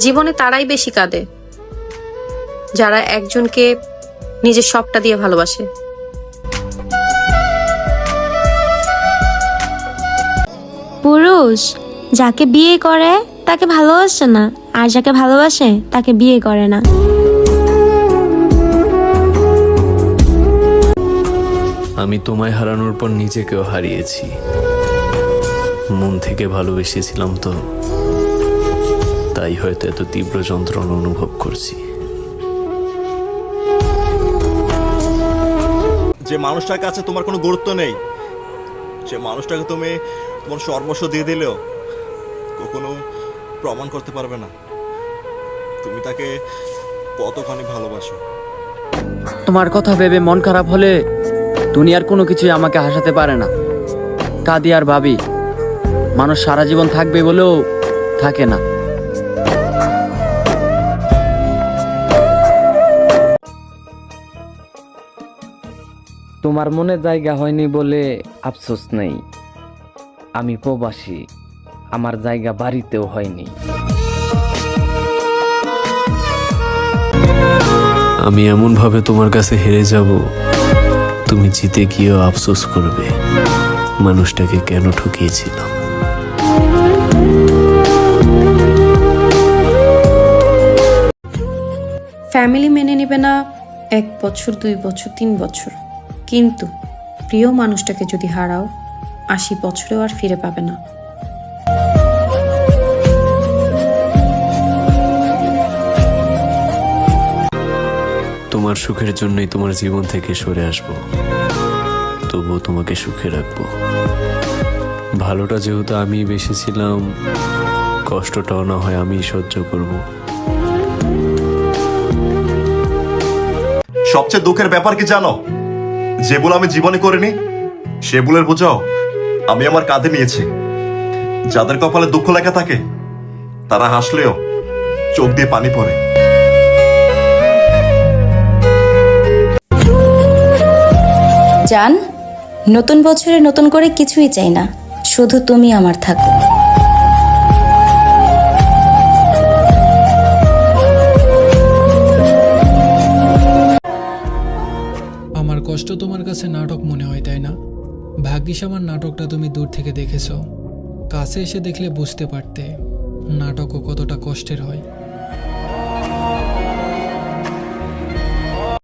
জীবনে তারাই বেশি কাঁদে যারা একজনকে নিজের সবটা দিয়ে ভালোবাসে। পুরুষ যাকে বিয়ে করে তাকে ভালোবাসে না, আর যাকে ভালোবাসে তাকে বিয়ে করে না। আমি তোমায় হারানোর পর নিজেকেও হারিয়েছি। মন থেকে ভালোবেসেছিলাম তো, তাই হয়তো এত তীব্র যন্ত্রণা অনুভব করছি। যে মানুষটার কাছে তোমার কোনো গুরুত্ব নেই, যে মানুষটাকে তুমি তোমার সর্বস্ব দিয়ে দিলেও কখনো প্রমাণ করতে পারবে না তুমি তাকে কতখানি ভালোবাসো। তোমার কথা ভেবে মন খারাপ হলে দুনিয়ার কোনো কিছুই আমাকে হাসাতে পারে না। কাঁদি আর ভাবি, মানুষ সারা জীবন থাকবে বলেও থাকে না। তোমার মনে জায়গা হয়নি বলে আফসোস নেই। আমি প্রবাসী, আমার জায়গা বাড়িতেও হয়নি। আমি এমনভাবে তোমার কাছে হেরে যাব, তুমি জিতে গিয়েও আফসোস করবে মানুষটাকে কেন ঠকিয়েছিলাম। ফ্যামিলি মেনে নেবে না 1 বছর, 2 বছর, 3 বছর, কিন্তু প্রিয় মানুষটাকে যদি হারাও 80 বছরেও আর ফিরে পাবে না। তোমার সুখের জন্যই তোমার জীবন থেকে সরে আসব, তবুও তোমাকে সুখে রাখবো। ভালোটা যেহেতু আমি বেসেছিলাম, কষ্টটাও না হয় আমি সহ্য করব। সবচেয়ে দুঃখের ব্যাপার কি জানো? যে ভুল আমি জীবনে করিনি সে ভুলের বোঝাও আমি আমার কাঁধে নিয়েছি। যাদের কপালে দুঃখ লেখা থাকে তারা হাসলেও চোখ দিয়ে পানি পড়ে। জান, নতুন বছরে নতুন করে কিছুই চাই না, শুধু তুমি আমার থাকো। আমার কষ্ট তোমার কাছে নাটক মনে হয়, তাই না? ভাগ্যিস আমার নাটকটা তুমি দূর থেকে দেখেছো, কাছে এসে দেখলে বুঝতে পারতে নাটকও কতটা কষ্টের হয়।